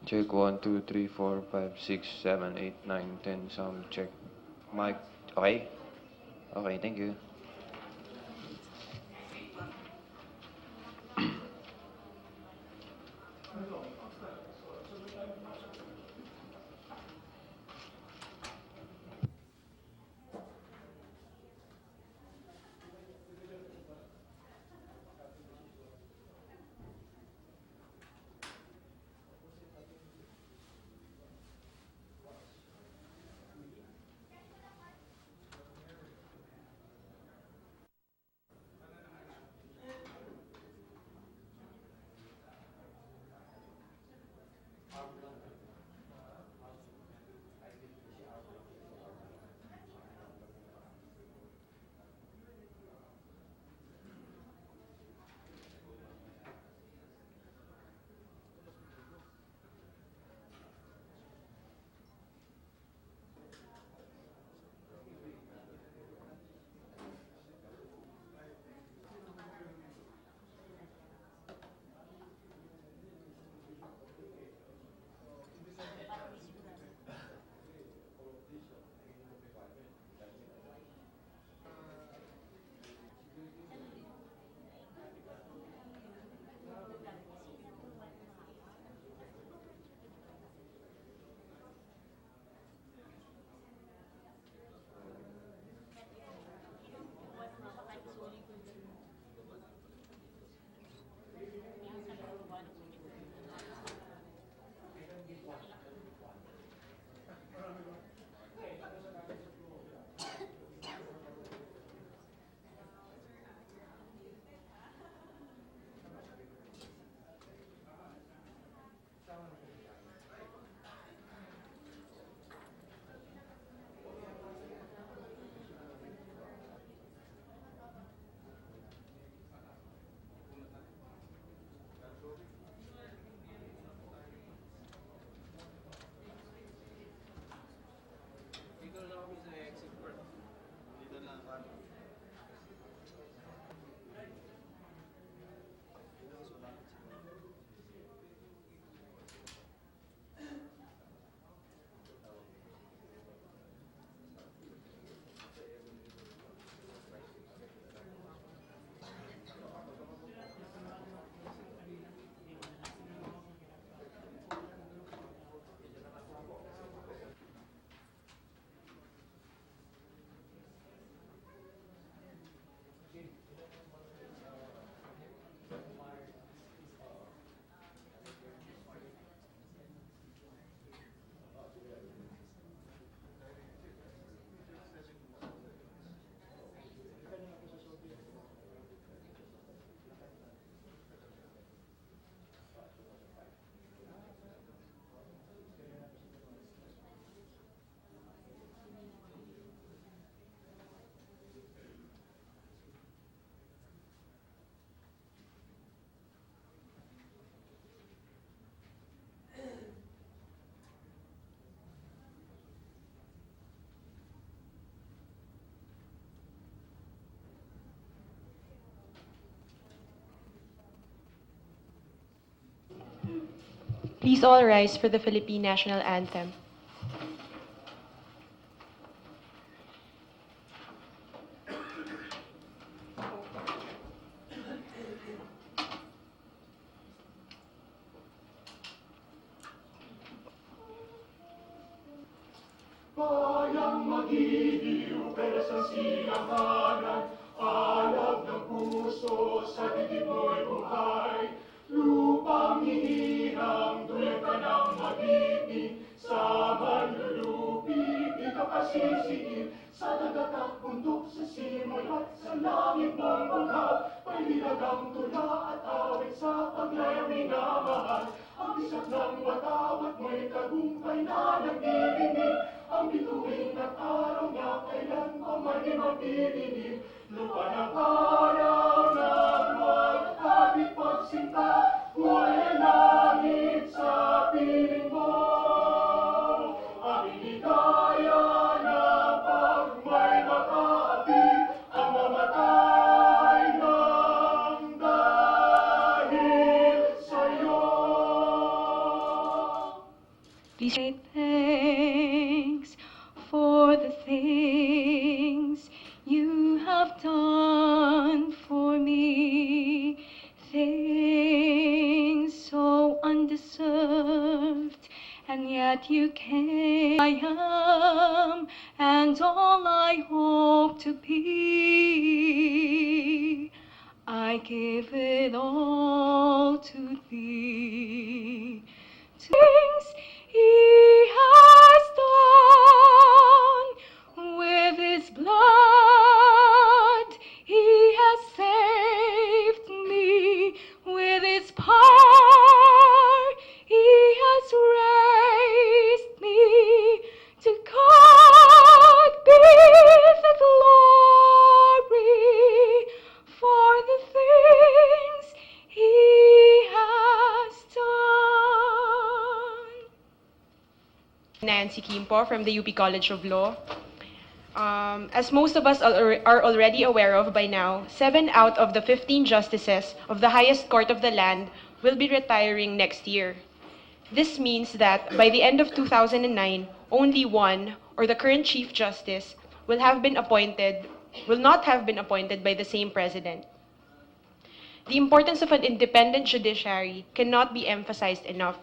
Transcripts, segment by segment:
Check 1, 2, 3, 4, 5, 6, 7, 8, 9, 10. Sound check. Mic. Okay? Okay, thank you. Please all rise for the Philippine National Anthem. Bayang magiliw, pero sa silanganan, alab ng puso, sa dibdib mo'y buhay. Lupang hinirang, dulot ka ng mag-ibig, sa manlulupig, di ka pasisiin. Sa dagat at bundok, sa simoy at sa langit mong bughaw, may nilagang tula at awit sa paglayang minamahal. Ang bisag ng watawat mo'y tagumpay na nagdirinig, ang bituin at araw niya kailan pa may mapilinig. Lupa ng araw ng magkabit pagsinta, buhay langit sa piling mo. Aming ligaya na pag may makaapit, ang mamatay ng dahil sa'yo. Please say thanks for the things you have done for me. Things so undeserved, and yet you came. I am, and all I hope to be. I give it all to thee. Things he has done with his blood. He has saved me with his power. He has raised me. To God be the glory for the things he has done. Nancy Kimpo from the UP College of Law. As most of us are already aware of by now, 7 out of the 15 justices of the highest court of the land will be retiring next year. This means that by the end of 2009, only one, or the current Chief Justice, will not have been appointed by the same president. The importance of an independent judiciary cannot be emphasized enough.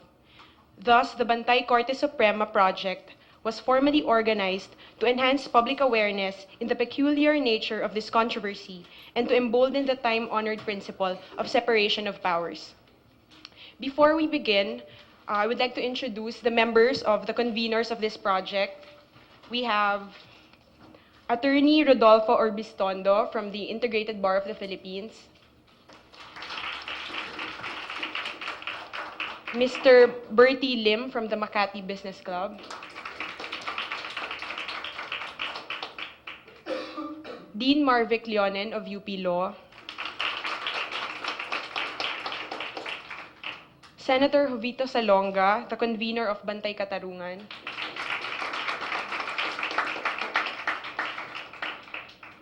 Thus, the Bantay Korte Suprema project was formally organized to enhance public awareness in the peculiar nature of this controversy and to embolden the time-honored principle of separation of powers. Before we begin, I would like to introduce the members of the conveners of this project. We have Attorney Rodolfo Orbistondo from the Integrated Bar of the Philippines, Mr. Bertie Lim from the Makati Business Club, Dean Marvic Leonen of UP Law, Senator Jovito Salonga, the convener of Bantay Katarungan,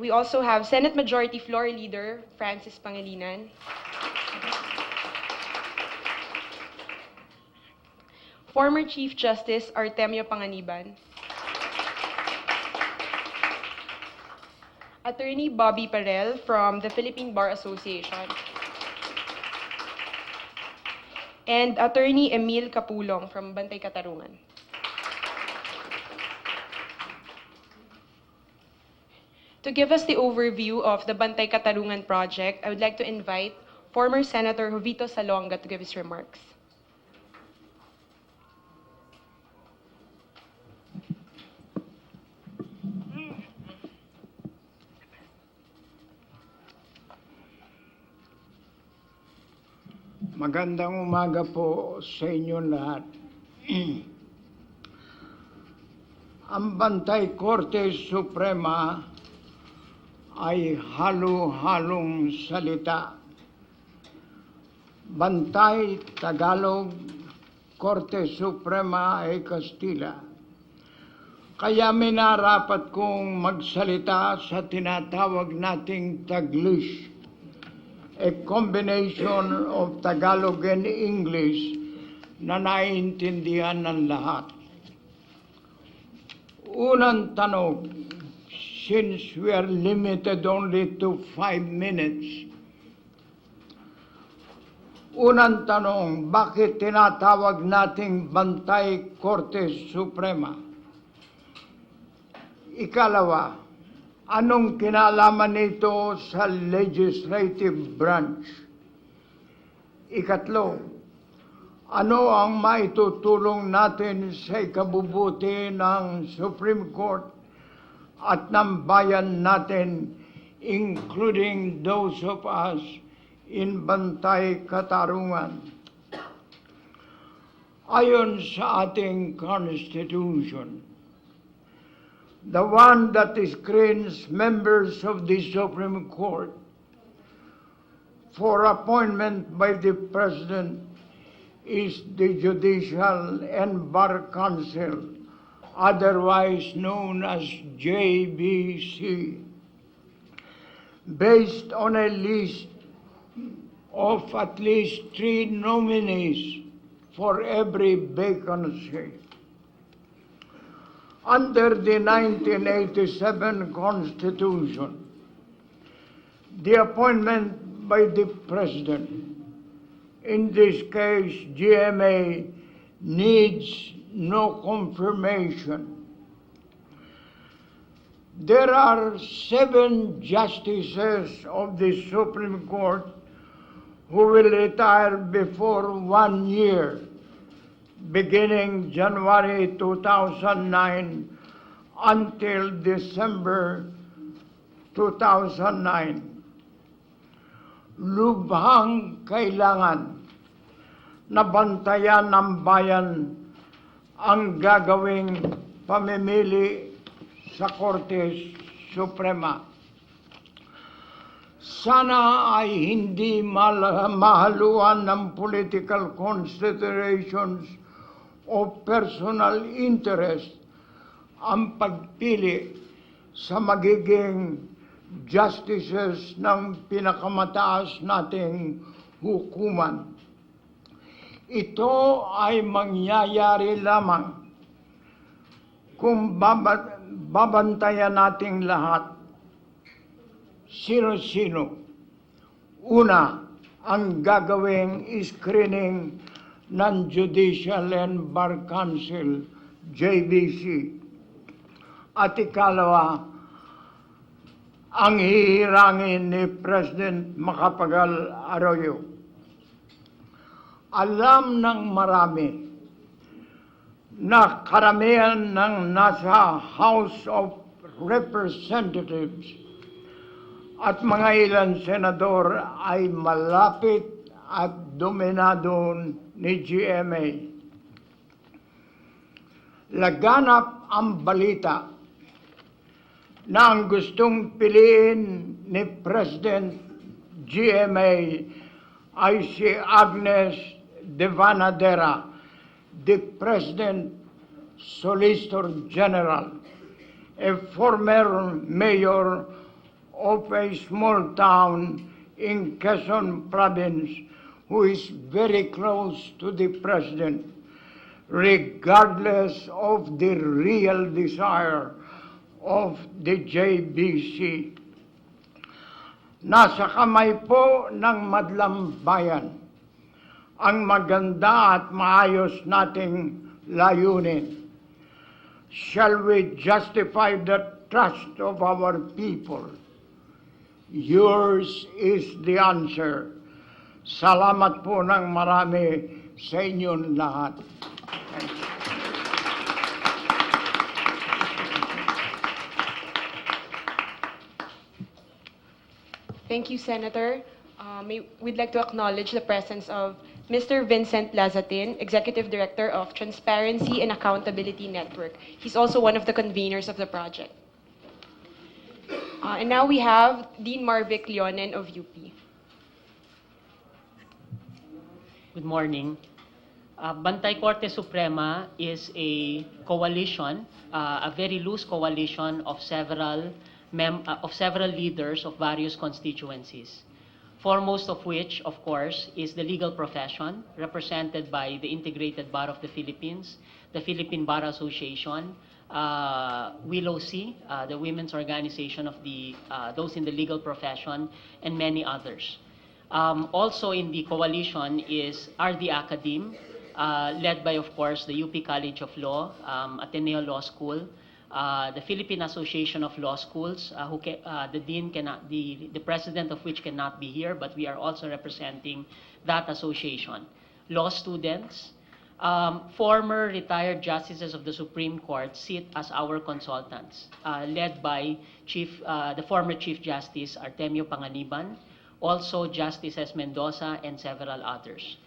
we also have Senate Majority Floor Leader Francis Pangilinan, former Chief Justice Artemio Panganiban, Attorney Bobby Parel from the Philippine Bar Association, and Attorney Emil Capulong from Bantay Katarungan. To give us the overview of the Bantay Katarungan project, I would like to invite former Senator Jovito Salonga to give his remarks. Magandang umaga po sa inyo lahat. Ang Bantay Korte Suprema ay halo-halong salita. Bantay, Tagalog, Korte Suprema ay Kastila. Kaya minarapat kong magsalita sa tinatawag nating Taglish, a combination of Tagalog and English na naiintindihan ng lahat. Unang tanong, since we are limited only to 5 minutes, unang tanong, bakit tinatawag nating Bantay Korte Suprema? Ikalawa, anong kinalaman nito sa legislative branch? Ikatlo, ano ang maitutulong natin sa ikabubuti ng Supreme Court at ng bayan natin, including those of us in Bantay Katarungan? Ayon sa ating Constitution, the one that screens members of the Supreme Court for appointment by the President is the Judicial and Bar Council, otherwise known as JBC, based on a list of at least 3 nominees for every vacancy. under the 1987 Constitution. The appointment by the President, in this case GMA, needs no confirmation. There are 7 justices of the Supreme Court who will retire before 1 year, beginning January 2009 until December 2009. Lubhang kailangan na bantayan ng bayan ang gagawing pamimili sa Korte Suprema. Sana ay hindi mahaluan ng political considerations o personal interest ang pagpili sa magiging justices ng pinakamataas nating hukuman. Ito ay mangyayari lamang kung babantayan nating lahat sino-sino. Una, ang gagawing screening ng Judicial and Bar Council, JBC. At ikalawa, ang hihirangin ni President Macapagal Arroyo. Alam ng marami na karamihan ng nasa House of Representatives at mga ilan senador ay malapit at dominado ni GMA. Laganap ang balita na ang gustong piliin ni President GMA ay si Agnes de Vanadera, the President Solicitor General, a former mayor of a small town in Quezon Province who is very close to the President, regardless of the real desire of the JBC. Nasa kamay po ng madlang bayan ang maganda at maayos nating layunin. Shall we justify the trust of our people? Yours is the answer. Salamat po ng marami sa inyong lahat. Thank you. Thank you, Senator. We'd like to acknowledge the presence of Mr. Vincent Lazatin, Executive Director of Transparency and Accountability Network. He's also one of the conveners of the project. And now we have Dean Marvic Leonen of UP. Good morning. Bantay Korte Suprema is a coalition, a very loose coalition of several leaders of various constituencies. Foremost of which, of course, is the legal profession, represented by the Integrated Bar of the Philippines, the Philippine Bar Association, WILOC, the women's organization of those in the legal profession, and many others. Also in the coalition are the academe, led by, of course, the UP College of Law, Ateneo Law School, the Philippine Association of Law Schools, the president of which cannot be here, but we are also representing that association. Law students, former retired justices of the Supreme Court sit as our consultants, led by the former Chief Justice Artemio Panganiban, also Justices Mendoza and several others.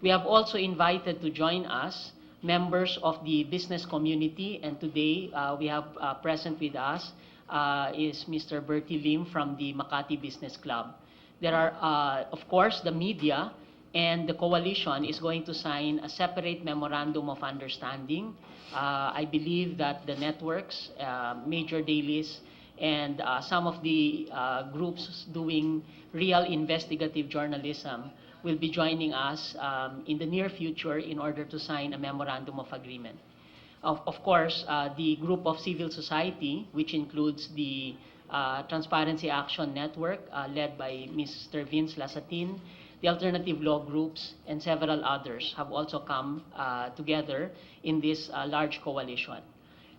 We have also invited to join us members of the business community, and today we have present with us is Mr. Bertie Lim from the Makati Business Club. There are, of course, the media, and the coalition is going to sign a separate memorandum of understanding. I believe that the networks, major dailies, and some of the groups doing real investigative journalism will be joining us in the near future in order to sign a memorandum of agreement. Of course, the group of civil society, which includes the Transparency Action Network, led by Mr. Vince Lasatin, the alternative law groups, and several others have also come together in this large coalition.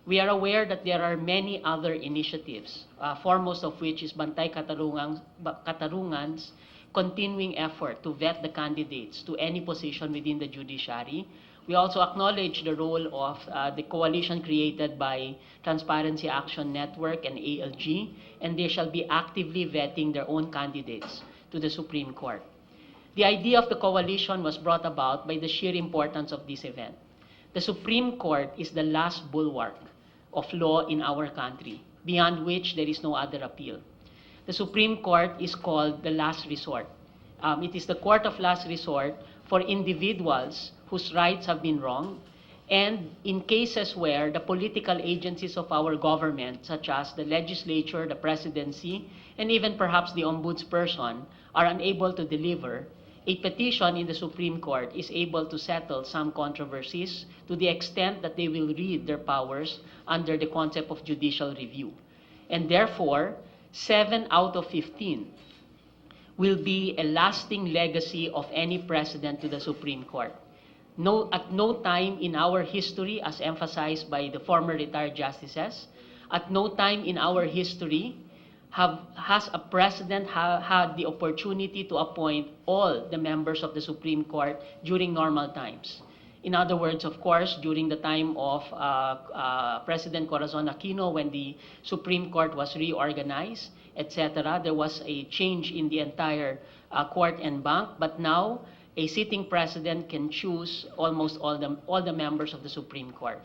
We are aware that there are many other initiatives, foremost of which is Bantay Katarungan's continuing effort to vet the candidates to any position within the judiciary. We also acknowledge the role of the coalition created by Transparency Action Network and ALG, and they shall be actively vetting their own candidates to the Supreme Court. The idea of the coalition was brought about by the sheer importance of this event. The Supreme Court is the last bulwark of law in our country, beyond which there is no other appeal. The Supreme Court is called the last resort. It is the court of last resort for individuals whose rights have been wronged, and in cases where the political agencies of our government, such as the legislature, the presidency, and even perhaps the ombudsperson, are unable to deliver, a petition in the Supreme Court is able to settle some controversies to the extent that they will read their powers under the concept of judicial review. And therefore, 7 out of 15 will be a lasting legacy of any president to the Supreme Court. At no time in our history, as emphasized by the former retired justices, at no time in our history has a president had the opportunity to appoint all the members of the Supreme Court during normal times. In other words, of course, during the time of President Corazon Aquino, when the Supreme Court was reorganized, etc., there was a change in the entire court and bank, but now a sitting president can choose almost all the members of the Supreme Court.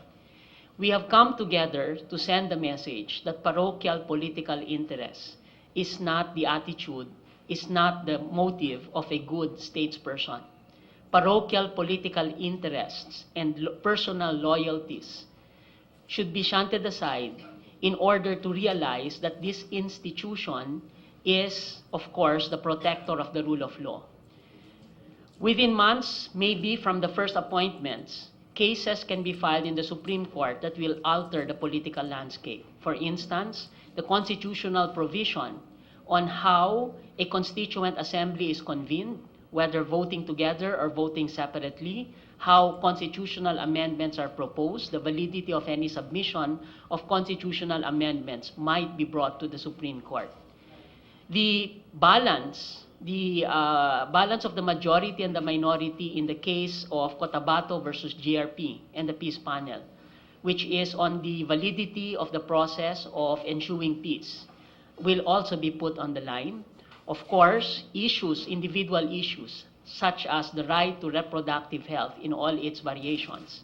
We have come together to send the message that parochial political interest is not the attitude, is not the motive of a good statesperson. Parochial political interests and personal loyalties should be shunted aside in order to realize that this institution is, of course, the protector of the rule of law. Within months, maybe from the first appointments, cases can be filed in the Supreme Court that will alter the political landscape. For instance, the constitutional provision on how a constituent assembly is convened, whether voting together or voting separately, how constitutional amendments are proposed, the validity of any submission of constitutional amendments might be brought to the Supreme Court. The balance of the majority and the minority in the case of Cotabato versus GRP and the peace panel, which is on the validity of the process of ensuing peace, will also be put on the line. Of course, individual issues, such as the right to reproductive health in all its variations,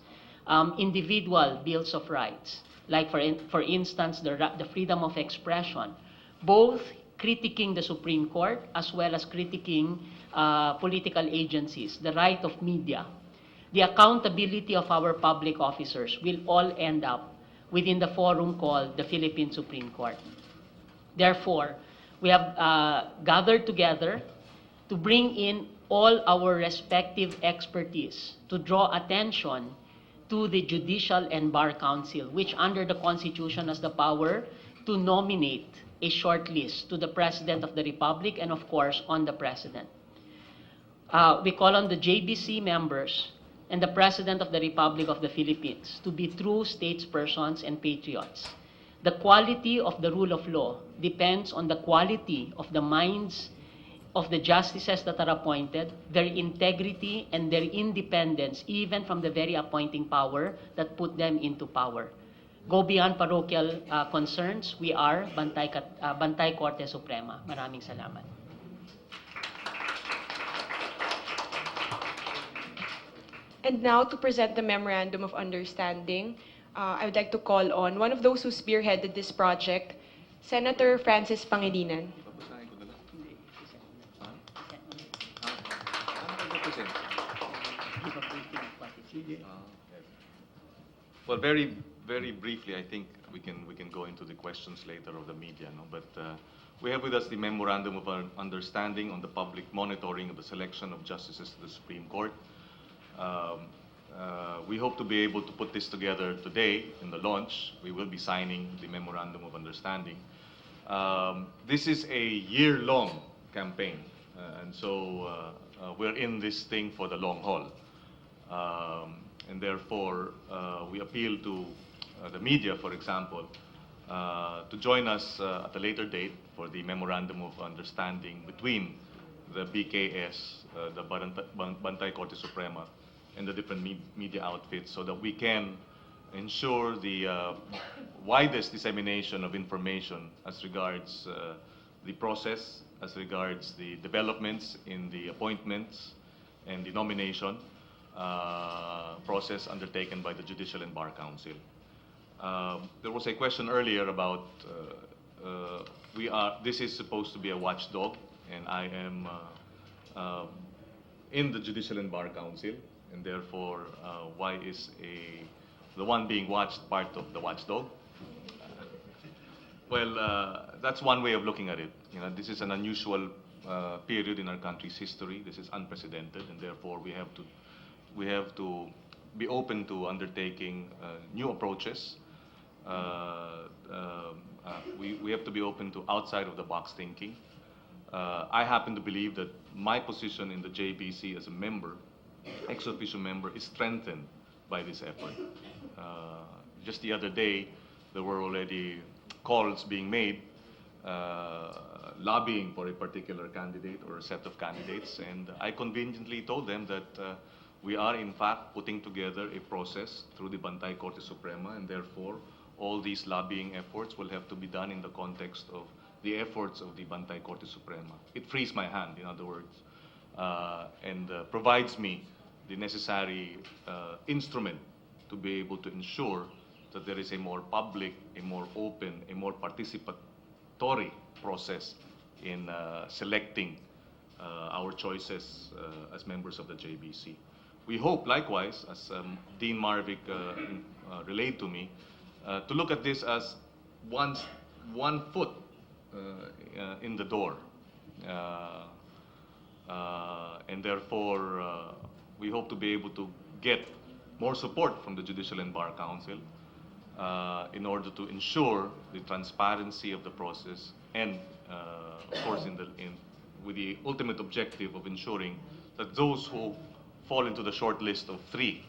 individual bills of rights, like for instance, the freedom of expression, both critiquing the Supreme Court as well as critiquing political agencies, the right of media, the accountability of our public officers will all end up within the forum called the Philippine Supreme Court. Therefore, we have gathered together to bring in all our respective expertise to draw attention to the Judicial and Bar Council, which under the Constitution has the power to nominate a short list to the President of the Republic and, of course, on the President. We call on the JBC members and the President of the Republic of the Philippines to be true statespersons and patriots. The quality of the rule of law depends on the quality of the minds of the justices that are appointed, their integrity and their independence, even from the very appointing power that put them into power. Go beyond parochial concerns. We are Bantay Korte Suprema. Maraming salamat. And now to present the Memorandum of Understanding, I would like to call on one of those who spearheaded this project, Senator Francis Pangilinan. Well, very briefly, I think we can go into the questions later of the media, no? But we have with us the Memorandum of Understanding on the public monitoring of the selection of justices to the Supreme Court. we hope to be able to put this together today in the launch. We will be signing the Memorandum of Understanding. This is a year-long campaign, and so we're in this thing for the long haul. And therefore, we appeal to the media, for example, to join us at a later date for the Memorandum of Understanding between the BKS, the Bantay Korte Suprema, and the different media outfits, so that we can ensure the widest dissemination of information as regards the process, as regards the developments in the appointments and the nomination process undertaken by the Judicial and Bar Council. There was a question earlier about this is supposed to be a watchdog, and I am in the Judicial and Bar Council, and therefore, why is the one being watched part of the watchdog? Well, that's one way of looking at it. You know, this is an unusual period in our country's history. This is unprecedented, and therefore we have to be open to undertaking new approaches. We have to be open to outside of the box thinking. I happen to believe that my position in the JBC as a member, ex officio member, is strengthened by this effort. Just the other day, there were already calls being made lobbying for a particular candidate or a set of candidates, and I conveniently told them that we are in fact putting together a process through the Bantay Korte Suprema, and therefore all these lobbying efforts will have to be done in the context of the efforts of the Bantay Korte Suprema. It frees my hand, in other words, and provides me the necessary instrument to be able to ensure that there is a more public, a more open, a more participatory process in selecting our choices as members of the JBC. We hope, likewise, as Dean Marvick relayed to me, to look at this as one foot in the door. And therefore, we hope to be able to get more support from the Judicial and Bar Council in order to ensure the transparency of the process, and of course with the ultimate objective of ensuring that those who fall into the short list of 3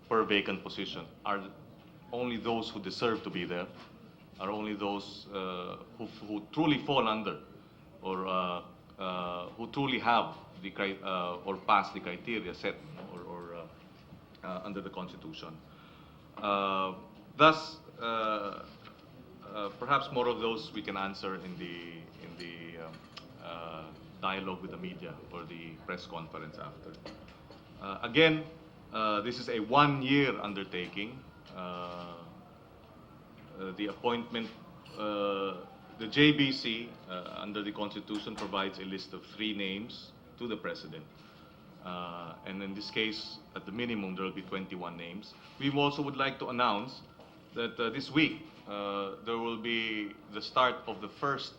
per vacant position are only those who deserve to be there, are only those who truly fall under, or who truly have the or pass the criteria set or under the Constitution. Thus, perhaps more of those we can answer in the dialogue with the media or the press conference after. Again, this is a 1-year undertaking. The appointment, the JBC under the Constitution provides a list of 3 names to the President. And in this case, at the minimum, there will be 21 names. We also would like to announce that this week, there will be the start of the first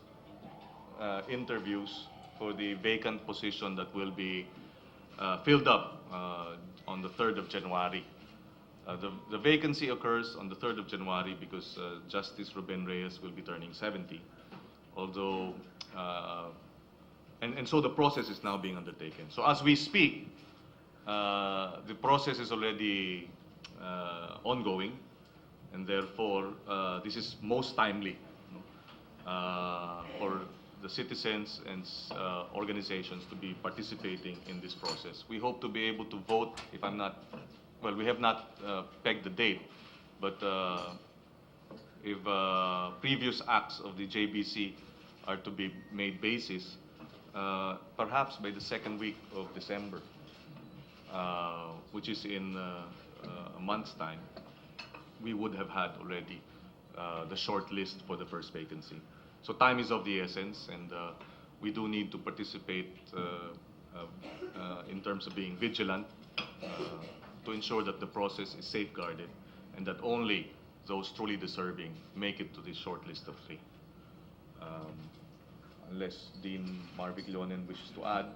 interviews for the vacant position that will be filled up on the 3rd of January. The vacancy occurs on the 3rd of January because Justice Ruben Reyes will be turning 70. Although, and so the process is now being undertaken. So as we speak, the process is already ongoing, and therefore this is most timely for the citizens and organizations to be participating in this process. We hope to be able to vote, if I'm not, well, we have not pegged the date, but if previous acts of the JBC are to be made basis, perhaps by the 2nd week of December, which is in a month's time, we would have had already the short list for the first vacancy. So time is of the essence, and we do need to participate in terms of being vigilant to ensure that the process is safeguarded and that only those truly deserving make it to the short list of 3. Unless Dean Marvick Leonen wishes to add,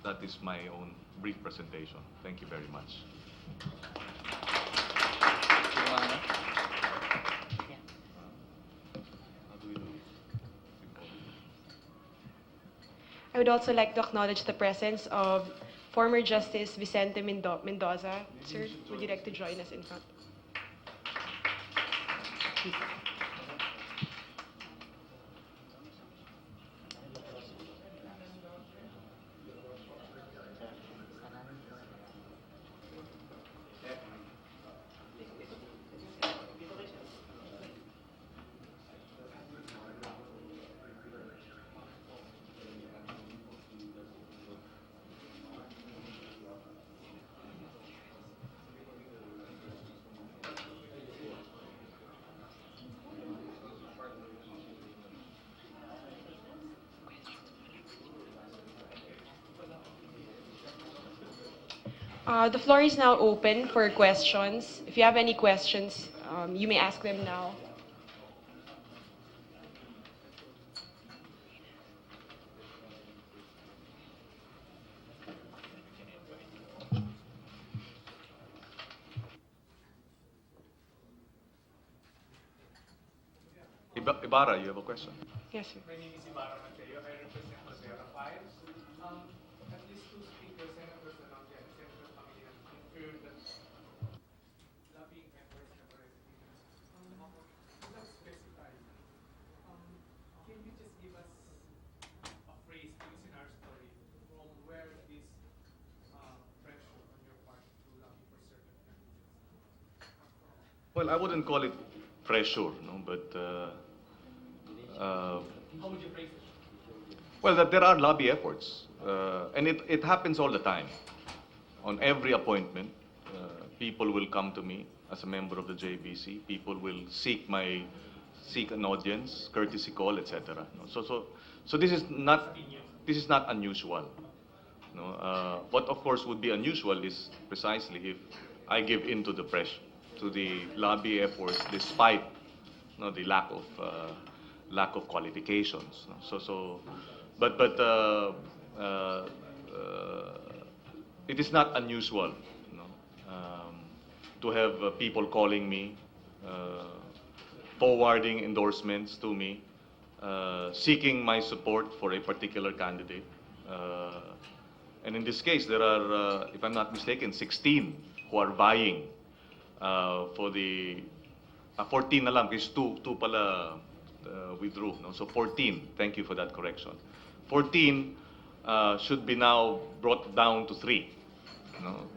that is my own brief presentation. Thank you very much. I would also like to acknowledge the presence of former Justice Vicente Mendoza. Sir, would you like to join us in front? The floor is now open for questions. If you have any questions, you may ask them now. Ibarra, you have a question? Yes, sir. My name is Ibarra Mateo. I represent Rosera Files. At least two speakers, senators, and Senator Pangilinan confirmed that lobbying efforts have already been without specifying. Can you just give us a phrase, because in our story, from where this pressure on your part to lobby for certain candidates? Well, I wouldn't call it pressure, no, but How would you phrase it? well, that there are lobby efforts, and it happens all the time. On every appointment, people will come to me as a member of the JBC. People will seek an audience, courtesy call, etc. So this is not unusual. No, what of course would be unusual is precisely if I give in to the pressure, to the lobby efforts, despite the lack of qualifications. But it is not unusual, to have people calling me, forwarding endorsements to me, seeking my support for a particular candidate. And in this case, there are, if I'm not mistaken, 16 who are vying for the 14 na lang, because two pala withdrew. No? So 14, thank you for that correction. 14 should be now brought down to 3. No?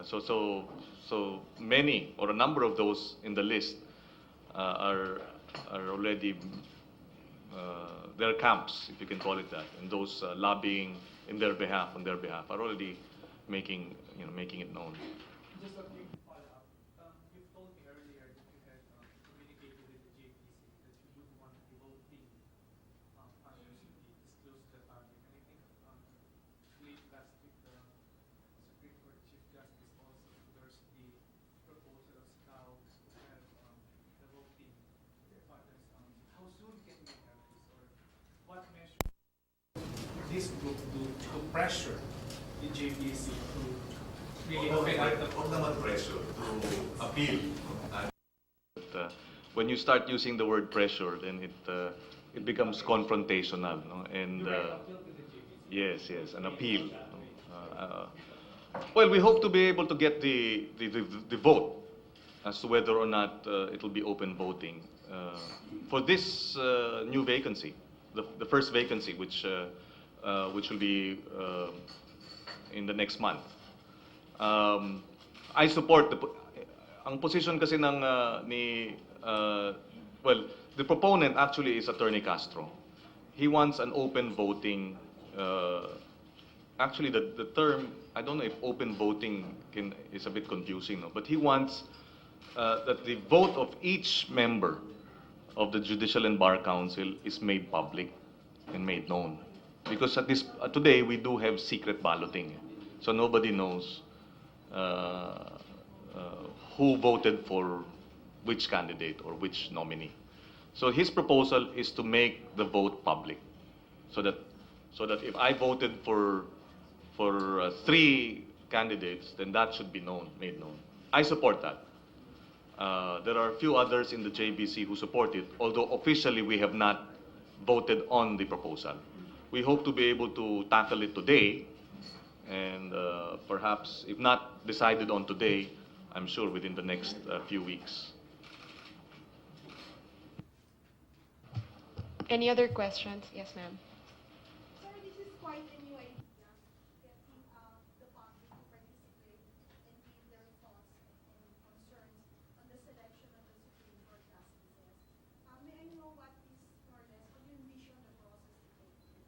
So many, or a number of those in the list are already, their camps, if you can call it that, and those lobbying on their behalf are already making it known. Just a quick follow-up. You told me earlier that you had communicated with the JPC that you would want the voting functions to be disclosed to the public. And I think late last week, the Supreme Court Chief Justice also endorsed the proposal of SCAO to have the voting patterns. How soon can we have this, or what measure this group do to pressure the JPC to really open up the Huwag naman pressure, to appeal. But, when you start using the word pressure, then it becomes confrontational, no? And yes, an appeal. Well, we hope to be able to get the vote as to whether or not it will be open voting for this new vacancy, the first vacancy, which will be in the next month. I support ang position kasi ng well, the proponent actually is Attorney Castro. He wants an open voting. Actually, the term, I don't know if open voting is a bit confusing, no? But he wants that the vote of each member of the Judicial and Bar Council is made public and made known. Because today we do have secret balloting, so nobody knows who voted for which candidate or which nominee. So his proposal is to make the vote public, so that if I voted for for 3 candidates, then that should be made known. I support that. There are a few others in the JBC who support it, although officially we have not voted on the proposal. We hope to be able to tackle it today, and perhaps, if not decided on today, I'm sure within the next few weeks. Any other questions? Yes, ma'am. Sir, this is quite a new idea, getting the public to participate and give their thoughts and concerns on the selection of the Supreme Court justices. May I know what is more or less, what you envision the process to take place?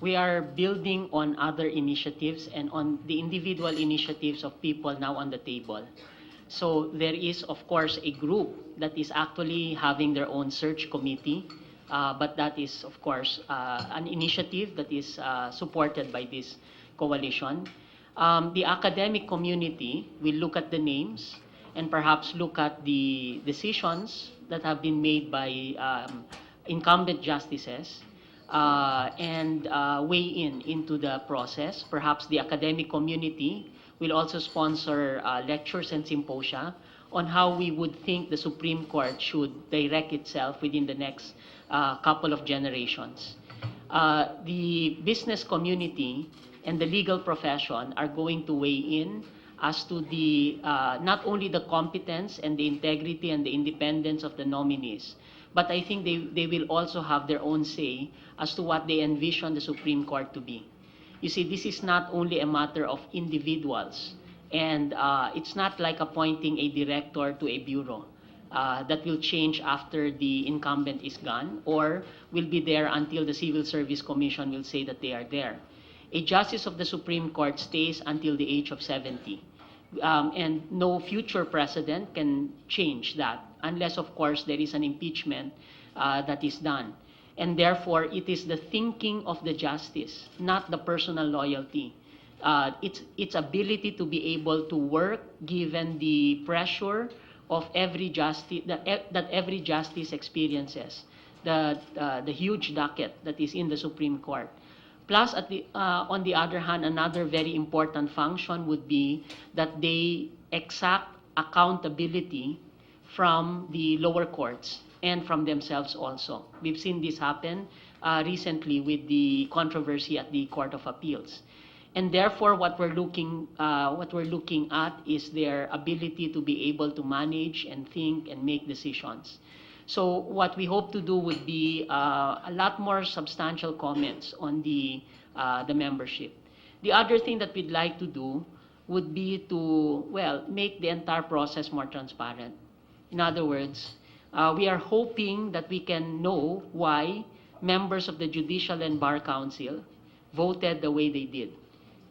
We are building on other initiatives and on the individual initiatives of people now on the table. So there is, of course, a group that is actually having their own search committee, but that is, of course, an initiative that is supported by this coalition. The academic community will look at the names and perhaps look at the decisions that have been made by incumbent justices and weigh into the process. Perhaps the academic community will also sponsor lectures and symposia on how we would think the Supreme Court should direct itself within the next couple of generations. The business community and the legal profession are going to weigh in as to the not only the competence and the integrity and the independence of the nominees, but I think they will also have their own say as to what they envision the Supreme Court to be. You see, this is not only a matter of individuals, and it's not like appointing a director to a bureau that will change after the incumbent is gone or will be there until the Civil Service Commission will say that they are there. A justice of the Supreme Court stays until the age of 70, and no future president can change that unless, of course, there is an impeachment that is done. And therefore, it is the thinking of the justice, not the personal loyalty. Its ability to be able to work given the pressure of every justice that every justice experiences, the huge docket that is in the Supreme Court. Plus, on the other hand, another very important function would be that they exact accountability from the lower courts and from themselves also. We've seen this happen recently with the controversy at the Court of Appeals. And therefore, what we're looking at is their ability to be able to manage and think and make decisions. So what we hope to do would be a lot more substantial comments on the membership. The other thing that we'd like to do would be to, well, make the entire process more transparent. In other words, we are hoping that we can know why members of the Judicial and Bar Council voted the way they did.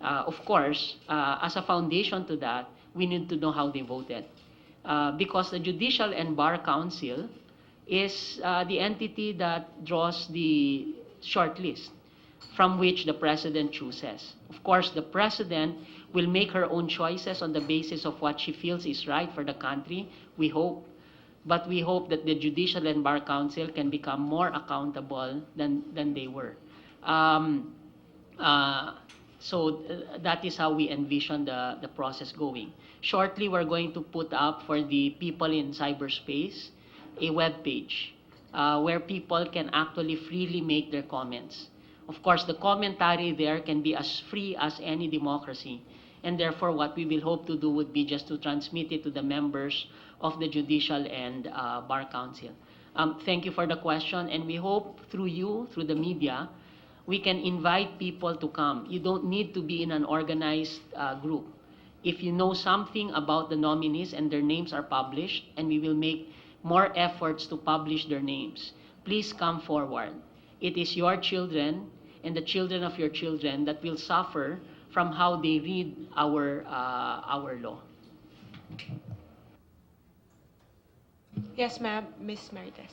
Of course, as a foundation to that, we need to know how they voted. Because the Judicial and Bar Council is the entity that draws the shortlist from which the president chooses. Of course, the president will make her own choices on the basis of what she feels is right for the country, we hope. But we hope that the Judicial and Bar Council can become more accountable than they were. So that is how we envision the process going. Shortly, we're going to put up for the people in cyberspace a web page where people can actually freely make their comments. Of course, the commentary there can be as free as any democracy. And therefore, what we will hope to do would be just to transmit it to the members of the Judicial and Bar Council. Thank you for the question, and we hope through you, through the media, we can invite people to come. You don't need to be in an organized group. If you know something about the nominees and their names are published, and we will make more efforts to publish their names, please come forward. It is your children and the children of your children that will suffer from how they read our law. Yes, ma'am. Ms. Marites.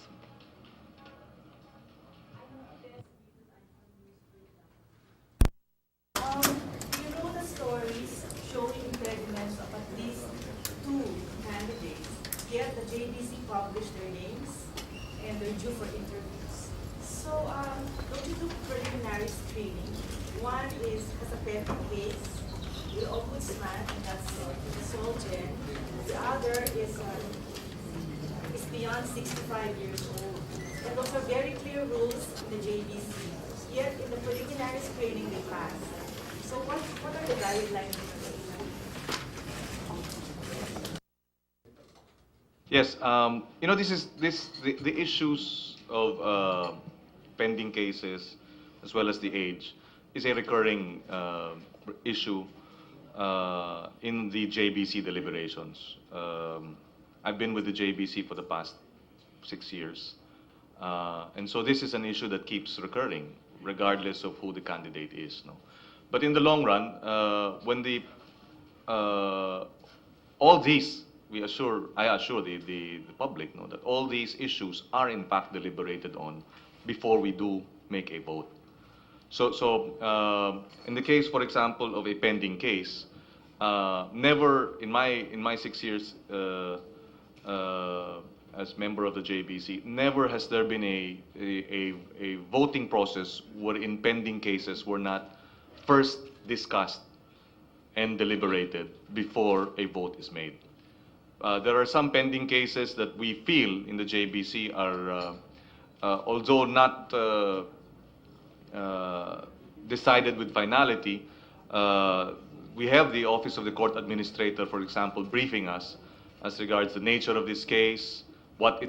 You know the stories showing impediments of at least 2 candidates, yet the JDC published their names and they're due for interviews. So, don't you do preliminary screening? One is as a pending case, the ombudsman, and that's Sol Jen. The other is beyond 65 years old. And those are very clear rules in the JBC. Yet in the preliminary screening, they pass. So what are the guidelines? Yes, you know, the issues of pending cases as well as the age is a recurring issue in the JBC deliberations. I've been with the JBC for the past 6 years, and so this is an issue that keeps recurring, regardless of who the candidate is. No, but in the long run, when all these, I assure the public, no, that all these issues are in fact deliberated on before we do make a vote. So in the case, for example, of a pending case, never in my 6 years as member of the JBC, never has there been a voting process wherein pending cases were not first discussed and deliberated before a vote is made. There are some pending cases that we feel in the JBC are, although not decided with finality, we have the Office of the Court Administrator, for example, briefing us as regards the nature of this case, what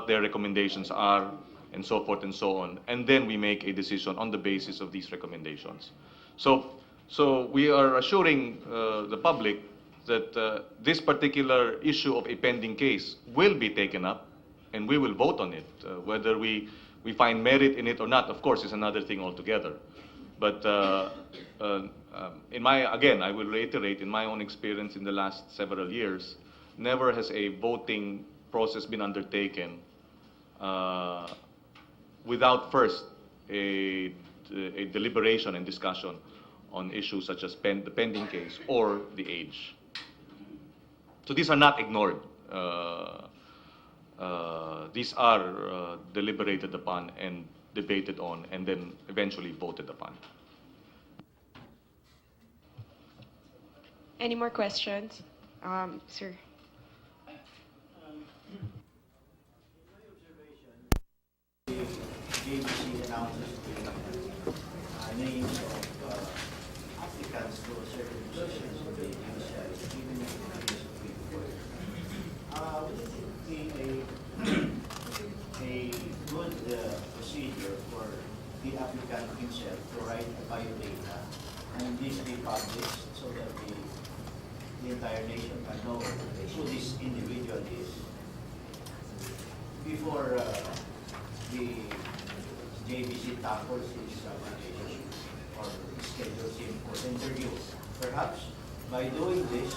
their recommendations are, and so forth and so on. And then we make a decision on the basis of these recommendations. So we are assuring the public that this particular issue of a pending case will be taken up, and we will vote on it. Whether we find merit in it or not, of course, is another thing altogether. But again, I will reiterate, in my own experience in the last several years, never has a voting process been undertaken without first a deliberation and discussion on issues such as the pending case or the age. So these are not ignored. These are deliberated upon and debated on and then eventually voted upon. Any more questions? Sir. JBC announces the names of applicants to a certain positions of the judiciary, even if it is Supreme Court. Would it be a good procedure for the applicant himself to write a biodata and this be published so that the entire nation can know who this individual is before the JBC tackles his application or schedules him for interview? Perhaps by doing this,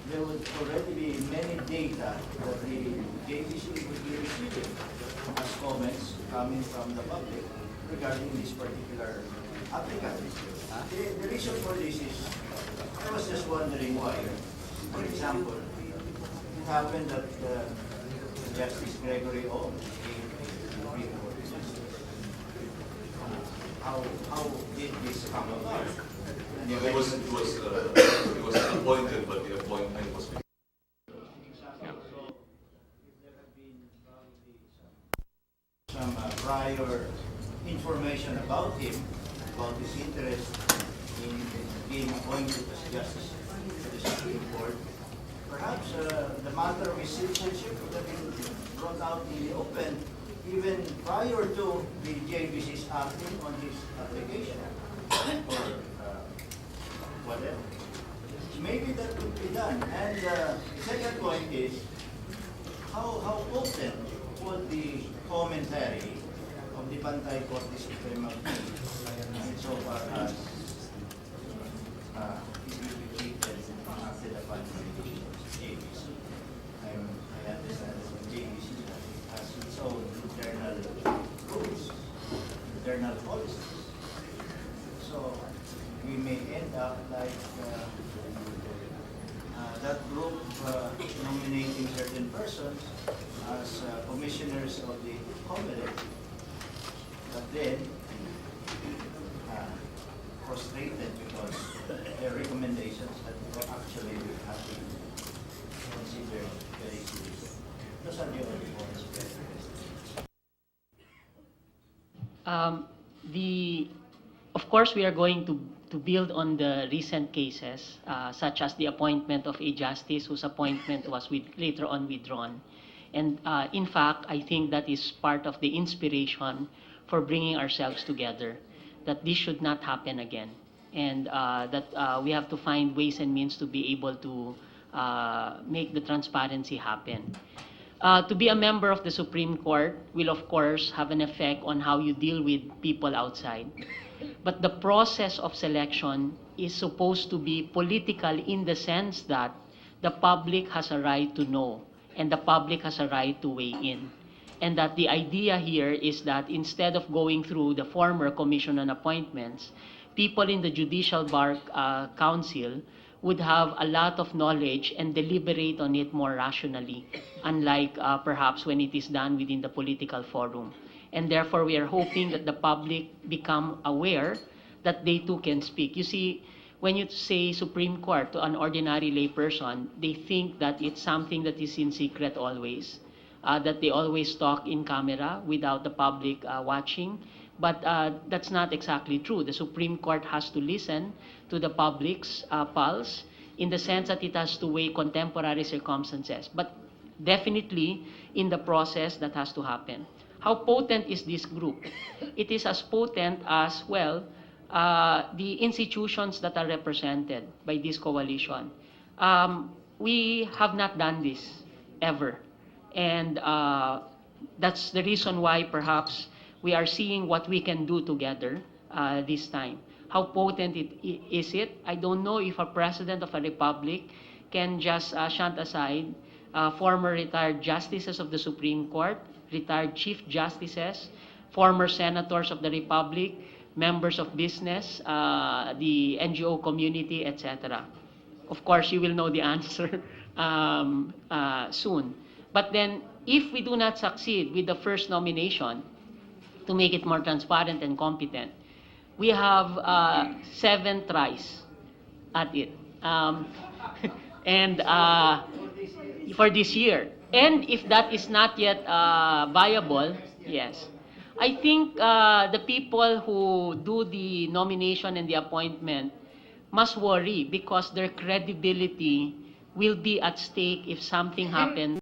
there would already be many data that the JBC would be receiving as comments coming from the public regarding this particular applicant. The reason for this is, I was just wondering why. For example, it happened that Justice Gregory Ong came to the Supreme Court. How did this come about? It was appointed, but the appointment was. Some prior information about him, about his interest in being appointed as justice to the Supreme Court. Perhaps the matter of his citizenship would have been brought out in the open even prior to the JBC's acting on his application or whatever. Maybe that could be done. And the second point is, how potent would the commentary of the Bantay Korte Suprema be so far as it will be treated acted upon by the JBC? I understand that the JBC has its own internal rules, internal policies. So we may end up like that group nominated nominating certain persons as commissioners of the Comelec, but then frustrated because their recommendations that were actually have been considered very seriously. Those are the only points. Of course, we are going to build on the recent cases, such as the appointment of a justice whose appointment was later on withdrawn. And in fact, I think that is part of the inspiration for bringing ourselves together, that this should not happen again. And that we have to find ways and means to be able to make the transparency happen. To be a member of the Supreme Court will, of course, have an effect on how you deal with people outside. But the process of selection is supposed to be political in the sense that the public has a right to know and the public has a right to weigh in. And that the idea here is that instead of going through the former Commission on Appointments, people in the Judicial Bar Council would have a lot of knowledge and deliberate on it more rationally, unlike perhaps when it is done within the political forum. And therefore, we are hoping that the public become aware that they too can speak. You see, when you say Supreme Court to an ordinary layperson, they think that it's something that is in secret always, that they always talk in camera without the public watching. But that's not exactly true. The Supreme Court has to listen to the public's pulse in the sense that it has to weigh contemporary circumstances. But definitely, in the process, that has to happen. How potent is this group? It is as potent as, well, the institutions that are represented by this coalition. We have not done this ever. And that's the reason why perhaps we are seeing what we can do together this time. How potent is it? I don't know if a president of a republic can just shunt aside former retired justices of the Supreme Court, retired chief justices, former senators of the republic, members of business, the NGO community, etc. Of course, you will know the answer soon. But then, if we do not succeed with the first nomination, to make it more transparent and competent, we have 7 tries at it. And for this year. And if that is not yet viable, yes. I think the people who do the nomination and the appointment must worry because their credibility will be at stake if something happens